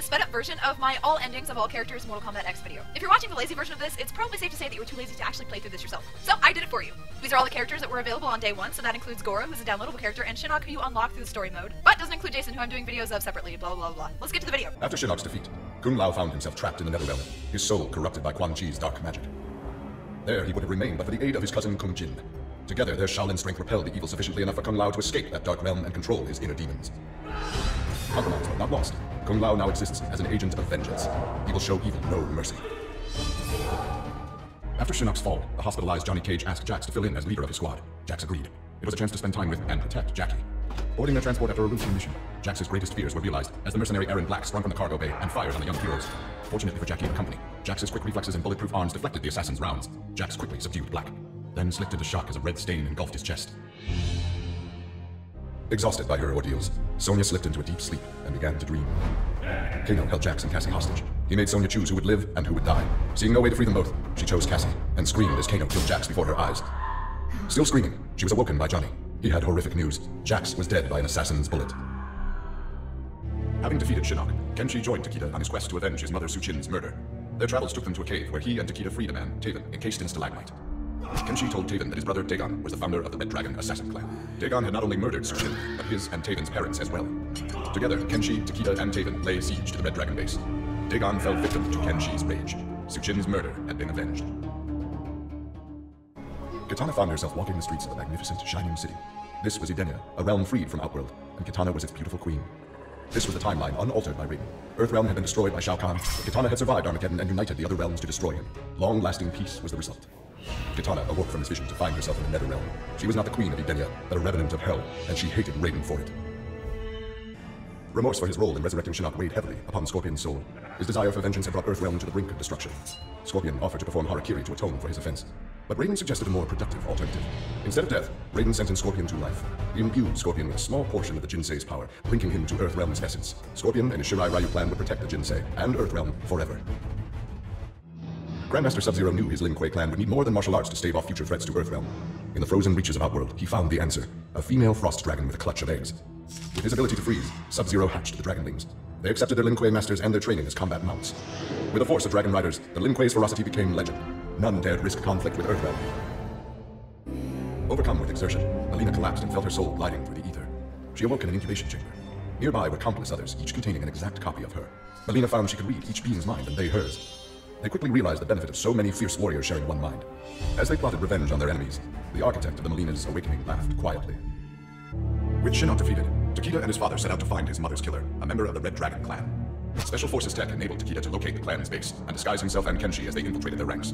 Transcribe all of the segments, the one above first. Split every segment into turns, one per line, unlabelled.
the sped up version of my all endings of all characters Mortal Kombat X video. If you're watching the lazy version of this, it's probably safe to say that you were too lazy to actually play through this yourself. So I did it for you. These are all the characters that were available on day one, so that includes Goro, who's a downloadable character, and Shinnok, who you unlock through the story mode, but doesn't include Jason, who I'm doing videos of separately, blah blah blah. Let's get to the video.
After Shinnok's defeat, Kung Lao found himself trapped in the Netherrealm, his soul corrupted by Quan Chi's dark magic. There he would have remained but for the aid of his cousin Kung Jin. Together, their Shaolin strength repelled the evil sufficiently enough for Kung Lao to escape that dark realm and control his inner demons. Compromised but not lost, Kung Lao now exists as an agent of vengeance. He will show evil no mercy. After Shinnok's fall, the hospitalized Johnny Cage asked Jax to fill in as leader of his squad. Jax agreed. It was a chance to spend time with and protect Jackie. Boarding their transport after a routine mission, Jax's greatest fears were realized as the mercenary Aaron Black sprung from the cargo bay and fired on the young heroes. Fortunately for Jackie and company, Jax's quick reflexes and bulletproof arms deflected the assassin's rounds. Jax quickly subdued Black, then slipped into shock as a red stain engulfed his chest. Exhausted by her ordeals, Sonya slipped into a deep sleep and began to dream. Kano held Jax and Cassie hostage. He made Sonya choose who would live and who would die. Seeing no way to free them both, she chose Cassie and screamed as Kano killed Jax before her eyes. Still screaming, she was awoken by Johnny. He had horrific news. Jax was dead by an assassin's bullet. Having defeated Shinnok, Kenshi joined Takeda on his quest to avenge his mother Suchin's murder. Their travels took them to a cave where he and Takeda freed a man, Taven, encased in stalagmite. Kenshi told Taven that his brother Dagon was the founder of the Red Dragon Assassin Clan. Dagon had not only murdered Suchin, but his and Taven's parents as well. Together, Kenshi, Takeda, and Taven lay siege to the Red Dragon base. Dagon fell victim to Kenshi's rage. Suchin's murder had been avenged. Kitana found herself walking the streets of a magnificent, shining city. This was Edenia, a realm freed from Outworld, and Kitana was its beautiful queen. This was the timeline unaltered by Raiden. Earthrealm had been destroyed by Shao Kahn, but Kitana had survived Armageddon and united the other realms to destroy him. Long-lasting peace was the result. Kitana awoke from his vision to find herself in the Netherrealm. She was not the queen of Edenia, but a revenant of hell, and she hated Raiden for it. Remorse for his role in resurrecting Shinnok weighed heavily upon Scorpion's soul. His desire for vengeance had brought Earthrealm to the brink of destruction. Scorpion offered to perform harakiri to atone for his offense, but Raiden suggested a more productive alternative. Instead of death, Raiden sentenced Scorpion to life. He imbued Scorpion with a small portion of the Jinsei's power, linking him to Earthrealm's essence. Scorpion and his Shirai Ryu clan would protect the Jinsei and Earthrealm forever. Grandmaster Sub-Zero knew his Lin Kuei clan would need more than martial arts to stave off future threats to Earthrealm. In the frozen reaches of Outworld, he found the answer, a female frost dragon with a clutch of eggs. With his ability to freeze, Sub-Zero hatched the Dragonlings. They accepted their Lin Kuei masters and their training as combat mounts. With a force of dragon riders, the Lin Kuei's ferocity became legend. None dared risk conflict with Earthrealm. Overcome with exertion, Alina collapsed and felt her soul gliding through the ether. She awoke in an incubation chamber. Nearby were countless others, each containing an exact copy of her. Alina found she could read each being's mind and they hers. They quickly realized the benefit of so many fierce warriors sharing one mind. As they plotted revenge on their enemies, the architect of the Melina's awakening laughed quietly. With Shinnok defeated, Takeda and his father set out to find his mother's killer, a member of the Red Dragon clan. Special Forces tech enabled Takeda to locate the clan's base and disguise himself and Kenshi as they infiltrated their ranks.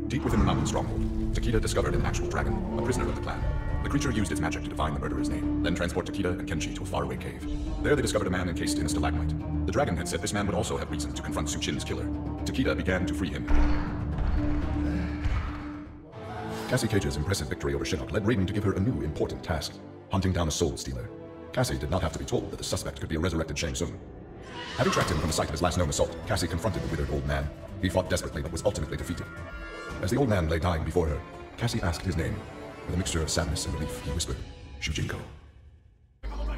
Deep within the mountain stronghold, Takeda discovered an actual dragon, a prisoner of the clan. The creature used its magic to divine the murderer's name, then transport Takeda and Kenshi to a faraway cave. There they discovered a man encased in a stalagmite. The dragon had said this man would also have reason to confront Suchin's killer. Takeda began to free him. Cassie Cage's impressive victory over Shinnok led Raiden to give her a new important task, hunting down a soul stealer. Cassie did not have to be told that the suspect could be a resurrected Shang Tsung. Having tracked him from the site of his last known assault, Cassie confronted the withered old man. He fought desperately but was ultimately defeated. As the old man lay dying before her, Cassie asked his name. With a mixture of sadness and relief, he whispered, Shujinko.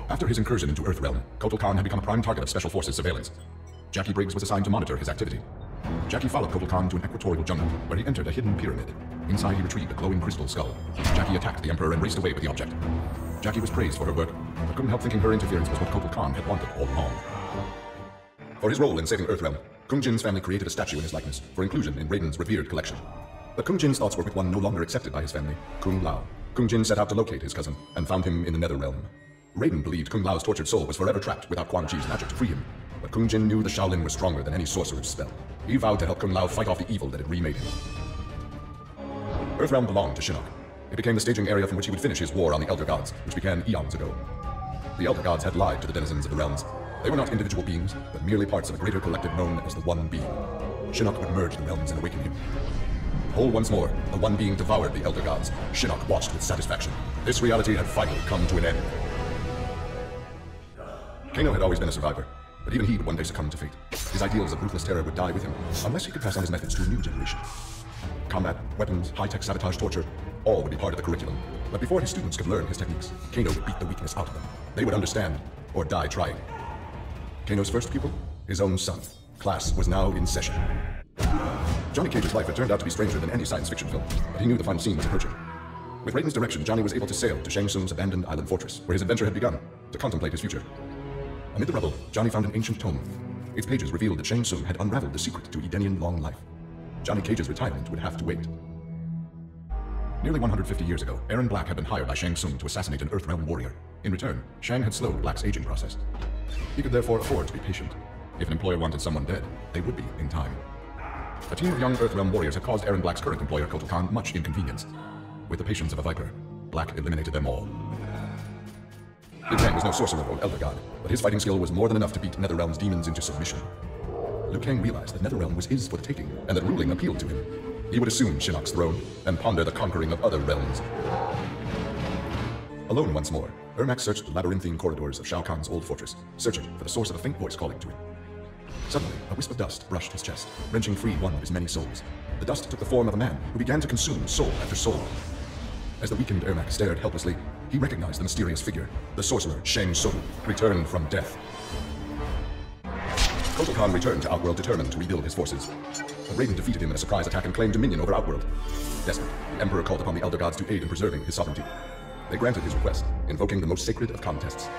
After his incursion into Earthrealm, Kotal Khan had become a prime target of Special Forces surveillance. Jackie Briggs was assigned to monitor his activity. Jackie followed Kotal Khan to an equatorial jungle, where he entered a hidden pyramid. Inside he retrieved a glowing crystal skull. Jackie attacked the Emperor and raced away with the object. Jackie was praised for her work, but couldn't help thinking her interference was what Kotal Khan had wanted all along. For his role in saving Earthrealm, Kung Jin's family created a statue in his likeness, for inclusion in Raiden's revered collection. But Kung Jin's thoughts were with one no longer accepted by his family, Kung Lao. Kung Jin set out to locate his cousin, and found him in the Netherrealm. Raiden believed Kung Lao's tortured soul was forever trapped without Quan Chi's magic to free him, but Kung Jin knew the Shaolin was stronger than any sorcerer's spell. He vowed to help Kung Lao fight off the evil that had remade him. Earthrealm belonged to Shinnok. It became the staging area from which he would finish his war on the Elder Gods, which began eons ago. The Elder Gods had lied to the denizens of the realms. They were not individual beings, but merely parts of a greater collective known as the One Being. Shinnok would merge the realms and awaken him. Whole once more, the One Being devoured the Elder Gods. Shinnok watched with satisfaction. This reality had finally come to an end. Kano had always been a survivor, but even he would one day succumb to fate. His ideals of ruthless terror would die with him, unless he could pass on his methods to a new generation. Combat, weapons, high-tech sabotage, torture, all would be part of the curriculum. But before his students could learn his techniques, Kano would beat the weakness out of them. They would understand, or die trying. Kano's first pupil his own son. Class was now in session. Johnny Cage's life had turned out to be stranger than any science fiction film, but he knew the final scene was approaching. With Renton's direction, Johnny was able to sail to Shang Tsung's abandoned island fortress, where his adventure had begun, to contemplate his future. Amid the rubble, Johnny found an ancient tome. Its pages revealed that Shang Tsung had unraveled the secret to Edenian long life. Johnny Cage's retirement would have to wait. Nearly 150 years ago, Aaron Black had been hired by Shang Tsung to assassinate an Earthrealm warrior. In return, Shang had slowed Black's aging process. He could therefore afford to be patient. If an employer wanted someone dead, they would be in time. A team of young Earthrealm warriors had caused Aaron Black's current employer, Kotal Khan, much inconvenience. With the patience of a viper, Black eliminated them all. Liu Kang was no sorcerer or elder god, but his fighting skill was more than enough to beat Netherrealm's demons into submission. Liu Kang realized that Netherrealm was his for the taking, and that ruling appealed to him. He would assume Shinnok's throne, and ponder the conquering of other realms. Alone once more, Ermac searched the labyrinthine corridors of Shao Kahn's old fortress, searching for the source of a faint voice calling to him. Suddenly, a wisp of dust brushed his chest, wrenching free one of his many souls. The dust took the form of a man who began to consume soul after soul. As the weakened Ermac stared helplessly, he recognized the mysterious figure, the sorcerer Shang Tsung, returned from death. Kotal Khan returned to Outworld determined to rebuild his forces. But Raiden defeated him in a surprise attack and claimed dominion over Outworld. Desperate, the Emperor called upon the Elder Gods to aid in preserving his sovereignty. They granted his request, invoking the most sacred of contests.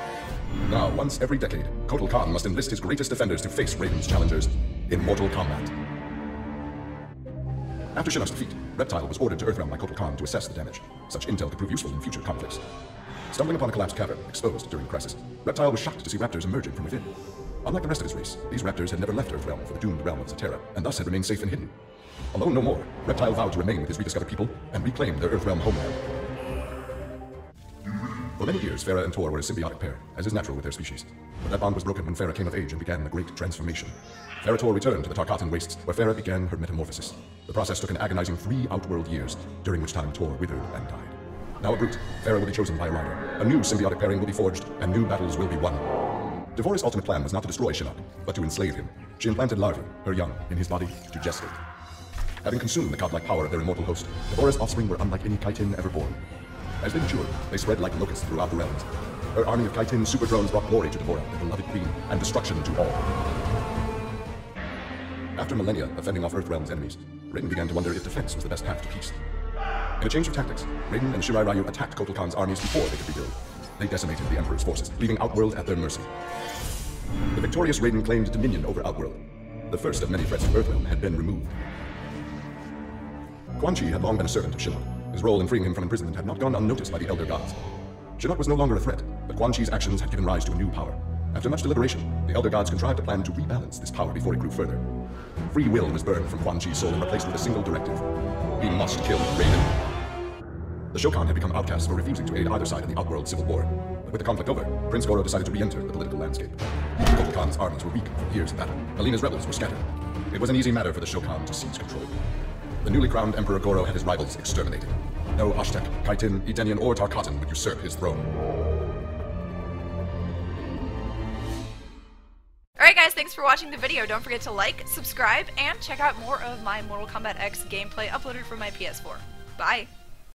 Now, once every decade, Kotal Khan must enlist his greatest defenders to face Raiden's challengers in mortal combat. After Shinnok's defeat, Reptile was ordered to Earthrealm by Kotal Khan to assess the damage. Such intel could prove useful in future conflicts. Stumbling upon a collapsed cavern, exposed during the crisis, Reptile was shocked to see raptors emerging from within. Unlike the rest of his race, these raptors had never left Earthrealm for the doomed realm of Zaterra, and thus had remained safe and hidden. Alone no more, Reptile vowed to remain with his rediscovered people and reclaim their Earthrealm homeland. For many years, Farah and Tor were a symbiotic pair, as is natural with their species. But that bond was broken when Farah came of age and began the Great Transformation. Farah Tor returned to the Tarkatan Wastes, where Farah began her metamorphosis. The process took an agonizing 3 Outworld years, during which time Tor withered and died. Now a brute, Farah will be chosen by a rider. A new symbiotic pairing will be forged, and new battles will be won. Devorah's ultimate plan was not to destroy Shinnok, but to enslave him. She implanted larvae, her young, in his body to gestate. Having consumed the godlike power of their immortal host, Devorah's offspring were unlike any Kaitin ever born. As they matured, they spread like locusts throughout the realms. Her army of Kaitin super drones brought glory to Devorah, the beloved queen, and destruction to all. After millennia of fending off Earthrealm's enemies, Raiden began to wonder if defense was the best path to peace. In a change of tactics, Raiden and Shirai Ryu attacked Kotal Khan's armies before they could rebuild. They decimated the Emperor's forces, leaving Outworld at their mercy. The victorious Raiden claimed dominion over Outworld. The first of many threats to Earthrealm had been removed. Quan Chi had long been a servant of Shinnok. His role in freeing him from imprisonment had not gone unnoticed by the Elder Gods. Shinnok was no longer a threat, but Quan Chi's actions had given rise to a new power. After much deliberation, the Elder Gods contrived a plan to rebalance this power before it grew further. Free will was burned from Quan Chi's soul and replaced with a single directive. He must kill Raiden. The Shokan had become outcasts for refusing to aid either side in the Outworld civil war. But with the conflict over, Prince Goro decided to re-enter the political landscape. Kotal Khan's armies were weak from years of battle. Alina's rebels were scattered. It was an easy matter for the Shokan to seize control. The newly crowned Emperor Goro had his rivals exterminated. No Ashtek, Kaitin, Edenian, or Tarkatan would usurp his throne.
Alright guys, thanks for watching the video. Don't forget to like, subscribe, and check out more of my Mortal Kombat X gameplay uploaded from my PS4. Bye!